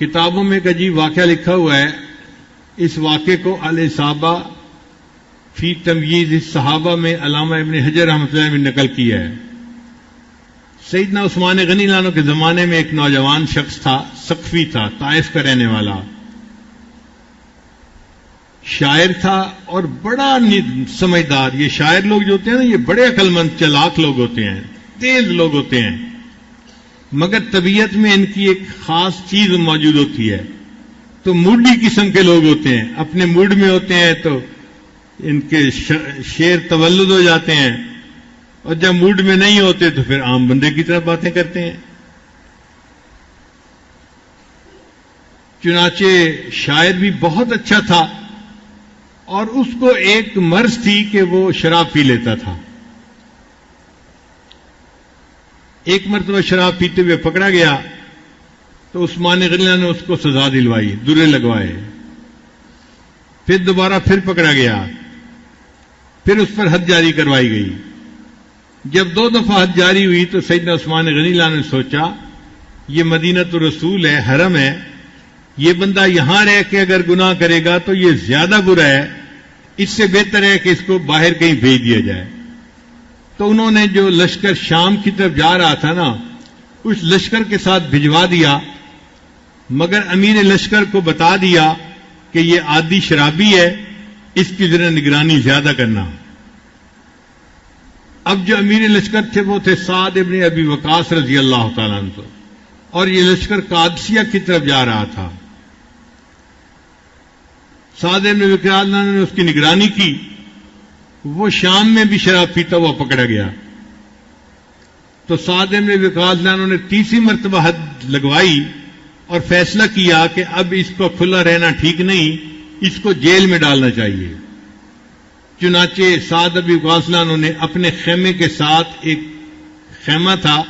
کتابوں میں ایک عجیب واقعہ لکھا ہوا ہے. اس واقعے کو الاصابہ فی تمییز الصحابہ میں علامہ ابن حجر رحمۃ اللہ نے نقل کیا ہے. سیدنا عثمان غنی اللہ عنہ کے زمانے میں ایک نوجوان شخص تھا، ثقفی تھا، طائف کا رہنے والا، شاعر تھا اور بڑا سمجھدار. یہ شاعر لوگ جو ہوتے ہیں نا، یہ بڑے عقل مند چلاک لوگ ہوتے ہیں، تیز لوگ ہوتے ہیں، مگر طبیعت میں ان کی ایک خاص چیز موجود ہوتی ہے. تو موڈی قسم کے لوگ ہوتے ہیں، اپنے موڈ میں ہوتے ہیں تو ان کے شعر تولد ہو جاتے ہیں، اور جب موڈ میں نہیں ہوتے تو پھر عام بندے کی طرح باتیں کرتے ہیں. چنانچہ شاعر بھی بہت اچھا تھا، اور اس کو ایک مرض تھی کہ وہ شراب پی لیتا تھا. ایک مرتبہ شراب پیتے ہوئے پکڑا گیا تو عثمان غنی نے اس کو سزا دلوائی، درے لگوائے. پھر دوبارہ پھر پکڑا گیا، پھر اس پر حد جاری کروائی گئی. جب 2 دفعہ حد جاری ہوئی تو سیدنا عثمان غنی نے سوچا یہ مدینۃ الرسول ہے، حرم ہے، یہ بندہ یہاں رہ کے اگر گناہ کرے گا تو یہ زیادہ برا ہے، اس سے بہتر ہے کہ اس کو باہر کہیں بھیج دیا جائے. تو انہوں نے جو لشکر شام کی طرف جا رہا تھا نا، اس لشکر کے ساتھ بھجوا دیا، مگر امیر لشکر کو بتا دیا کہ یہ عادی شرابی ہے، اس کی ذرا نگرانی زیادہ کرنا. اب جو امیر لشکر تھے وہ تھے سعد ابن ابی وقاص رضی اللہ تعالیٰ عنہ، اور یہ لشکر قادسیہ کی طرف جا رہا تھا. سعد ابن ابی وقاص نے اس کی نگرانی کی. وہ شام میں بھی شراب پیتا ہوا پکڑا گیا تو سعد ابن ابی وقاص نے تیسری مرتبہ حد لگوائی اور فیصلہ کیا کہ اب اس کو کھلا رہنا ٹھیک نہیں، اس کو جیل میں ڈالنا چاہیے. چنانچہ سعد ابن ابی وقاص نے اپنے خیمے کے ساتھ ایک خیمہ تھا،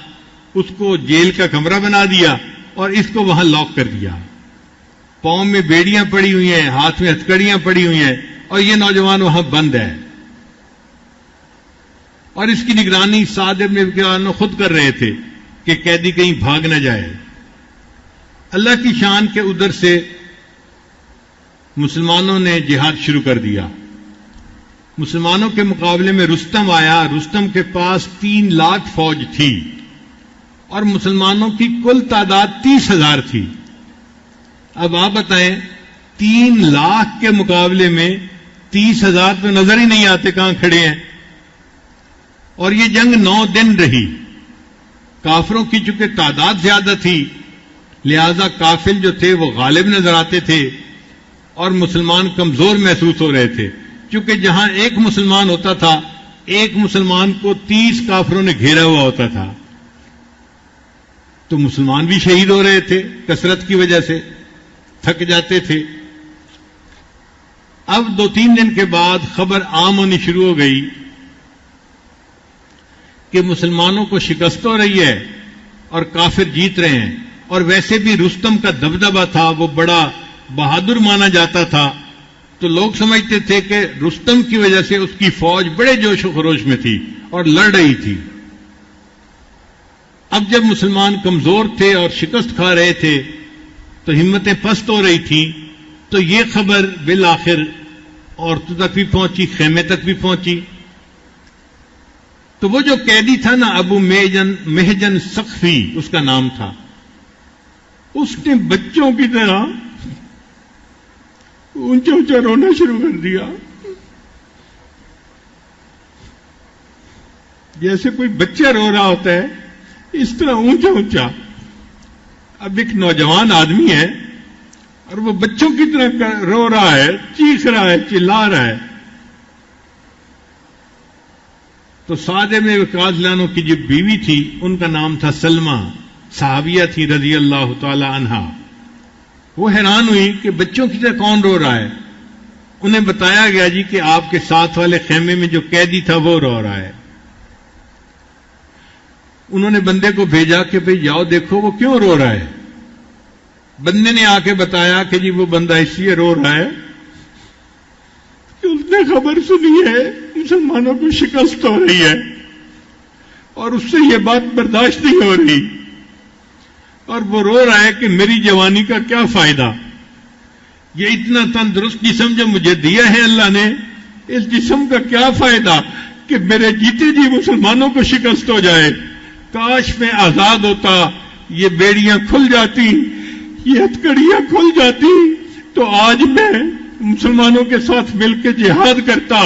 اس کو جیل کا کمرہ بنا دیا اور اس کو وہاں لاک کر دیا. پاؤں میں بیڑیاں پڑی ہوئی ہیں، ہاتھ میں ہتھکڑیاں پڑی ہوئی ہیں، اور یہ نوجوان وہاں بند ہے. اور اس کی نگرانی سعد ابن ابی وقاص خود کر رہے تھے کہ قیدی کہیں بھاگ نہ جائے. اللہ کی شان کے ادھر سے مسلمانوں نے جہاد شروع کر دیا. مسلمانوں کے مقابلے میں رستم آیا. رستم کے پاس 3 لاکھ فوج تھی اور مسلمانوں کی کل تعداد 30,000 تھی. اب آپ بتائیں 3 لاکھ کے مقابلے میں 30,000 تو نظر ہی نہیں آتے کہاں کھڑے ہیں. اور یہ جنگ 9 دن رہی. کافروں کی چونکہ تعداد زیادہ تھی لہذا کافر جو تھے وہ غالب نظر آتے تھے اور مسلمان کمزور محسوس ہو رہے تھے. چونکہ جہاں ایک مسلمان ہوتا تھا، ایک مسلمان کو 30 کافروں نے گھیرا ہوا ہوتا تھا. تو مسلمان بھی شہید ہو رہے تھے، کثرت کی وجہ سے تھک جاتے تھے. اب 2-3 دن کے بعد خبر عام ہونی شروع ہو گئی کہ مسلمانوں کو شکست ہو رہی ہے اور کافر جیت رہے ہیں. اور ویسے بھی رستم کا دبدبہ تھا، وہ بڑا بہادر مانا جاتا تھا، تو لوگ سمجھتے تھے کہ رستم کی وجہ سے اس کی فوج بڑے جوش و خروش میں تھی اور لڑ رہی تھی. اب جب مسلمان کمزور تھے اور شکست کھا رہے تھے تو ہمتیں پست ہو رہی تھیں. تو یہ خبر بالآخر عورتوں تک بھی پہنچی، خیمے تک بھی پہنچی. تو وہ جو قیدی تھا نا، ابو محجن ثقفی اس کا نام تھا، اس نے بچوں کی طرح اونچا اونچا رونا شروع کر دیا، جیسے کوئی بچہ رو رہا ہوتا ہے اس طرح اونچا اونچا. اب ایک نوجوان آدمی ہے اور وہ بچوں کی طرح رو رہا ہے، چیخ رہا ہے، چلا رہا ہے. تو سعد ابن وقاص عنہ کی جو بیوی تھی ان کا نام تھا سلمہ، صحابیہ تھی رضی اللہ تعالی عنہا. وہ حیران ہوئی کہ بچوں کی طرح کون رو رہا ہے. انہیں بتایا گیا جی کہ آپ کے ساتھ والے خیمے میں جو قیدی تھا وہ رو رہا ہے. انہوں نے بندے کو بھیجا کہ بھئی جاؤ دیکھو وہ کیوں رو رہا ہے. بندے نے آ کے بتایا کہ جی وہ بندہ اس لیے رو رہا ہے کہ اس نے خبر سنی ہے مسلمانوں کو شکست ہو رہی ہے اور اس سے یہ بات برداشت نہیں ہو رہی، اور وہ رو رہا ہے کہ میری جوانی کا کیا فائدہ، یہ اتنا تندرست جسم جو مجھے دیا ہے اللہ نے، اس جسم کا کیا فائدہ کہ میرے جیتے جی مسلمانوں کو شکست ہو جائے، کاش میں آزاد ہوتا، یہ بیڑیاں کھل جاتی، یہ ہتکڑیاں کھل جاتی، تو آج میں مسلمانوں کے ساتھ مل کے جہاد کرتا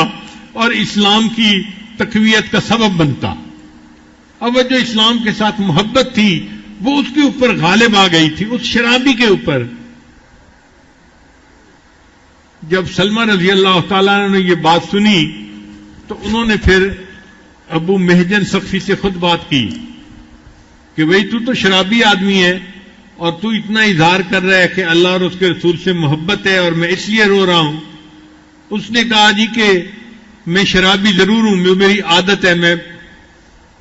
اور اسلام کی تقویت کا سبب بنتا۔ اب وہ جو اسلام کے ساتھ محبت تھی وہ اس کے اوپر غالب آ گئی تھی، اس شرابی کے اوپر۔ جب سلمہ رضی اللہ تعالیٰ عنہ نے یہ بات سنی تو انہوں نے پھر ابو محجن سقفی سے خود بات کی کہ بھئی تو شرابی آدمی ہے اور تو اتنا اظہار کر رہا ہے کہ اللہ اور اس کے رسول سے محبت ہے اور میں اس لیے رو رہا ہوں۔ اس نے کہا جی کہ میں شرابی ضرور ہوں، میری عادت ہے، میں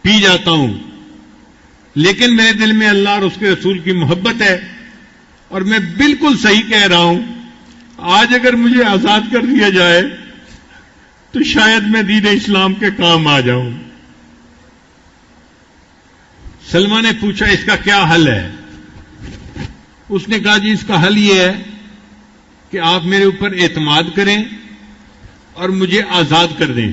پی جاتا ہوں، لیکن میرے دل میں اللہ اور اس کے رسول کی محبت ہے اور میں بالکل صحیح کہہ رہا ہوں۔ آج اگر مجھے آزاد کر دیا جائے تو شاید میں دین اسلام کے کام آ جاؤں۔ سلمہ نے پوچھا اس کا کیا حل ہے؟ اس نے کہا جی اس کا حل یہ ہے کہ آپ میرے اوپر اعتماد کریں اور مجھے آزاد کر دیں،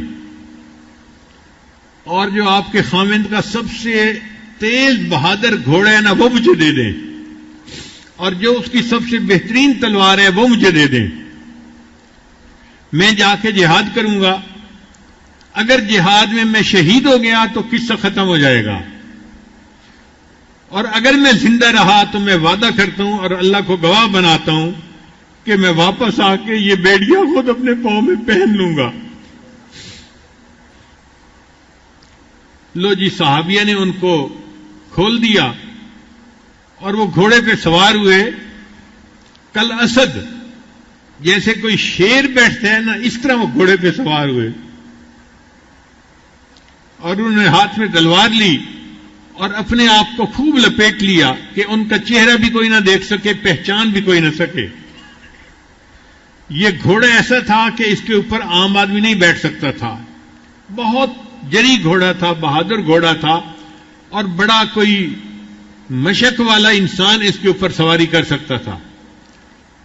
اور جو آپ کے خاوند کا سب سے تیز بہادر گھوڑا ہے نا وہ مجھے دے دیں، اور جو اس کی سب سے بہترین تلوار ہے وہ مجھے دے دیں۔ میں جا کے جہاد کروں گا، اگر جہاد میں میں شہید ہو گیا تو قصہ ختم ہو جائے گا، اور اگر میں زندہ رہا تو میں وعدہ کرتا ہوں اور اللہ کو گواہ بناتا ہوں کہ میں واپس آ کے یہ بیڑیاں خود اپنے پاؤں میں پہن لوں گا۔ لو جی صحابیہ نے ان کو کھول دیا اور وہ گھوڑے پہ سوار ہوئے، کل اسد جیسے کوئی شیر بیٹھتا ہے نا اس طرح وہ گھوڑے پہ سوار ہوئے، اور انہوں نے ہاتھ میں تلوار لی اور اپنے آپ کو خوب لپیٹ لیا کہ ان کا چہرہ بھی کوئی نہ دیکھ سکے، پہچان بھی کوئی نہ سکے۔ یہ گھوڑا ایسا تھا کہ اس کے اوپر عام آدمی نہیں بیٹھ سکتا تھا، بہت جری گھوڑا تھا، بہادر گھوڑا تھا، اور بڑا کوئی مشق والا انسان اس کے اوپر سواری کر سکتا تھا۔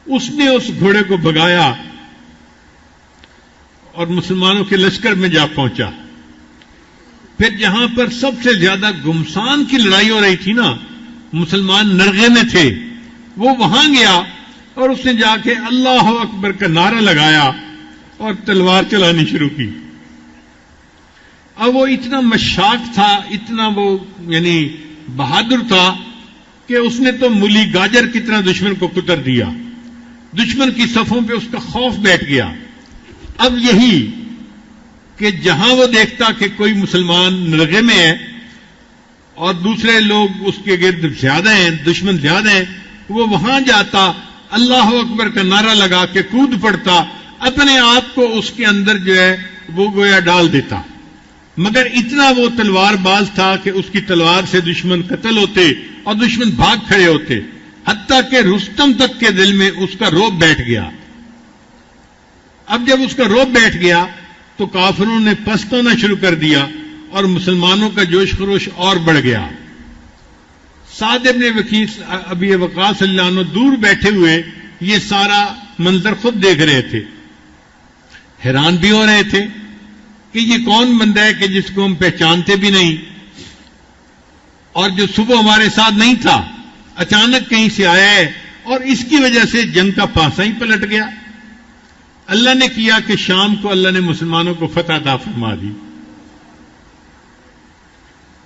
اس نے اس گھوڑے کو بھگایا اور مسلمانوں کے لشکر میں جا پہنچا۔ پھر جہاں پر سب سے زیادہ گمسان کی لڑائی ہو رہی تھی نا، مسلمان نرغے میں تھے، وہ وہاں گیا اور اس نے جا کے اللہ اکبر کا نعرہ لگایا اور تلوار چلانی شروع کی۔ اب وہ اتنا مشاق تھا، اتنا وہ یعنی بہادر تھا کہ اس نے تو مولی گاجر کی طرح دشمن کو کتر دیا، دشمن کی صفوں پہ اس کا خوف بیٹھ گیا۔ اب یہی کہ جہاں وہ دیکھتا کہ کوئی مسلمان نرغے میں ہے اور دوسرے لوگ اس کے گرد زیادہ ہیں، دشمن زیادہ ہیں، وہ وہاں جاتا، اللہ اکبر کا نعرہ لگا کے کود پڑتا، اپنے آپ کو اس کے اندر جو ہے وہ گویا ڈال دیتا۔ مگر اتنا وہ تلوار باز تھا کہ اس کی تلوار سے دشمن قتل ہوتے اور دشمن بھاگ کھڑے ہوتے، حتیٰ کہ رستم تک کے دل میں اس کا رعب بیٹھ گیا۔ اب جب اس کا رعب بیٹھ گیا تو کافروں نے پست ہونا شروع کر دیا اور مسلمانوں کا جوش خروش اور بڑھ گیا۔ سعد بن ابی وقاص اللہ عنہ دور بیٹھے ہوئے یہ سارا منظر خود دیکھ رہے تھے، حیران بھی ہو رہے تھے کہ یہ کون بندہ ہے کہ جس کو ہم پہچانتے بھی نہیں، اور جو صبح ہمارے ساتھ نہیں تھا اچانک کہیں سے آیا ہے، اور اس کی وجہ سے جنگ کا پاسا ہی پلٹ گیا۔ اللہ نے کیا کہ شام کو اللہ نے مسلمانوں کو فتح عطا فرما دی،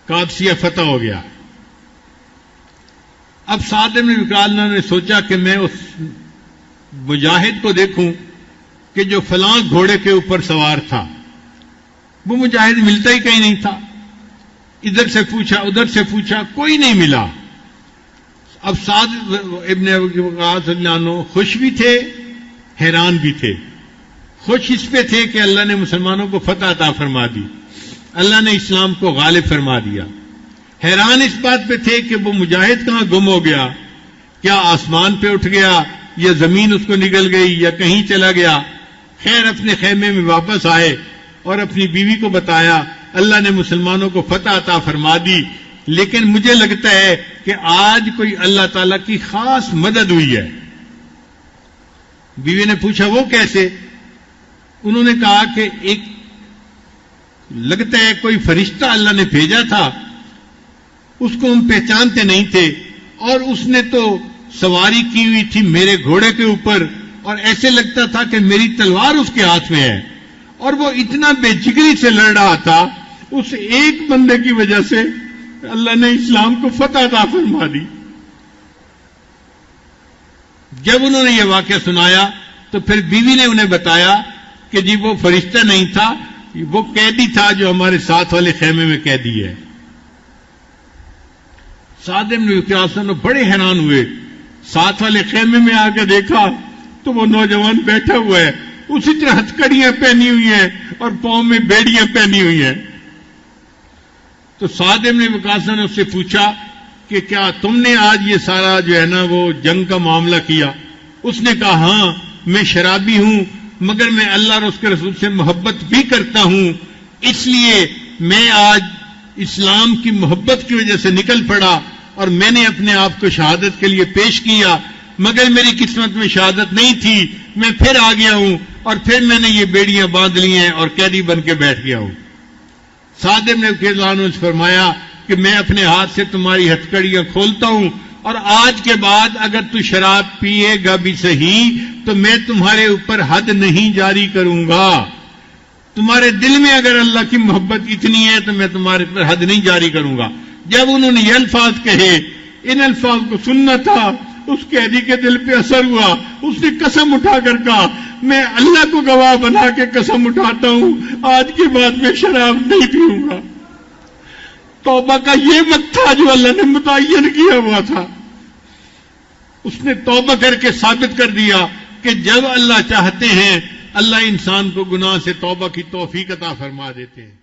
قادسیہ فتح ہو گیا۔ اب سعد بن وقاص نے سوچا کہ میں اس مجاہد کو دیکھوں کہ جو فلاں گھوڑے کے اوپر سوار تھا، وہ مجاہد ملتا ہی کہیں نہیں تھا۔ ادھر سے پوچھا ادھر سے پوچھا، کوئی نہیں ملا۔ اب سعد ابن وقاص اللہ عنہ خوش بھی تھے حیران بھی تھے۔ خوش اس پہ تھے کہ اللہ نے مسلمانوں کو فتح عطا فرما دی، اللہ نے اسلام کو غالب فرما دیا۔ حیران اس بات پہ تھے کہ وہ مجاہد کہاں گم ہو گیا، کیا آسمان پہ اٹھ گیا یا زمین اس کو نگل گئی یا کہیں چلا گیا۔ خیر اپنے خیمے میں واپس آئے اور اپنی بیوی کو بتایا اللہ نے مسلمانوں کو فتح عطا فرما دی، لیکن مجھے لگتا ہے کہ آج کوئی اللہ تعالیٰ کی خاص مدد ہوئی ہے۔ بیوی نے پوچھا وہ کیسے؟ انہوں نے کہا کہ ایک لگتا ہے کوئی فرشتہ اللہ نے بھیجا تھا، اس کو ہم پہچانتے نہیں تھے، اور اس نے تو سواری کی ہوئی تھی میرے گھوڑے کے اوپر، اور ایسے لگتا تھا کہ میری تلوار اس کے ہاتھ میں ہے، اور وہ اتنا بے جگری سے لڑ رہا تھا۔ اس ایک بندے کی وجہ سے اللہ نے اسلام کو فتح عطا فرما دی۔ جب انہوں نے یہ واقعہ سنایا تو پھر بیوی نے انہیں بتایا کہ جی وہ فرشتہ نہیں تھا، وہ قیدی تھا جو ہمارے ساتھ والے خیمے میں قیدی ہے۔ سعد بن وقاص بڑے حیران ہوئے، ساتھ والے خیمے میں آ کے دیکھا تو وہ نوجوان بیٹھا ہوا ہے، اسی طرح ہتھکڑیاں پہنی ہوئی ہیں اور پاؤں میں بیڑیاں پہنی ہوئی ہیں۔ تو سعد بن وقاص نے اس سے پوچھا کہ کیا تم نے آج یہ سارا جو ہے نا وہ جنگ کا معاملہ کیا؟ اس نے کہا ہاں، میں شرابی ہوں مگر میں اللہ اور اس کے رسول سے محبت بھی کرتا ہوں، اس لیے میں آج اسلام کی محبت کی وجہ سے نکل پڑا اور میں نے اپنے آپ کو شہادت کے لیے پیش کیا، مگر میری قسمت میں شہادت نہیں تھی، میں پھر آ گیا ہوں اور پھر میں نے یہ بیڑیاں باندھ لی ہیں اور قیدی بن کے بیٹھ گیا ہوں۔ سعد بن وقاص نے فرمایا کہ میں اپنے ہاتھ سے تمہاری ہتھکڑیاں کھولتا ہوں، اور آج کے بعد اگر تو شراب پیے گا بھی صحیح تو میں تمہارے اوپر حد نہیں جاری کروں گا، تمہارے دل میں اگر اللہ کی محبت اتنی ہے تو میں تمہارے پر حد نہیں جاری کروں گا۔ جب انہوں نے یہ الفاظ کہے، ان الفاظ کو سننا تھا، اس قیدی کے دل پہ اثر ہوا، اس نے قسم اٹھا کر کہا میں اللہ کو گواہ بنا کے قسم اٹھاتا ہوں آج کے بعد میں شراب نہیں پیوں گا۔ توبہ کا یہ وقت تھا جو اللہ نے متعین کیا ہوا تھا، اس نے توبہ کر کے ثابت کر دیا کہ جب اللہ چاہتے ہیں اللہ انسان کو گناہ سے توبہ کی توفیق عطا فرما دیتے ہیں۔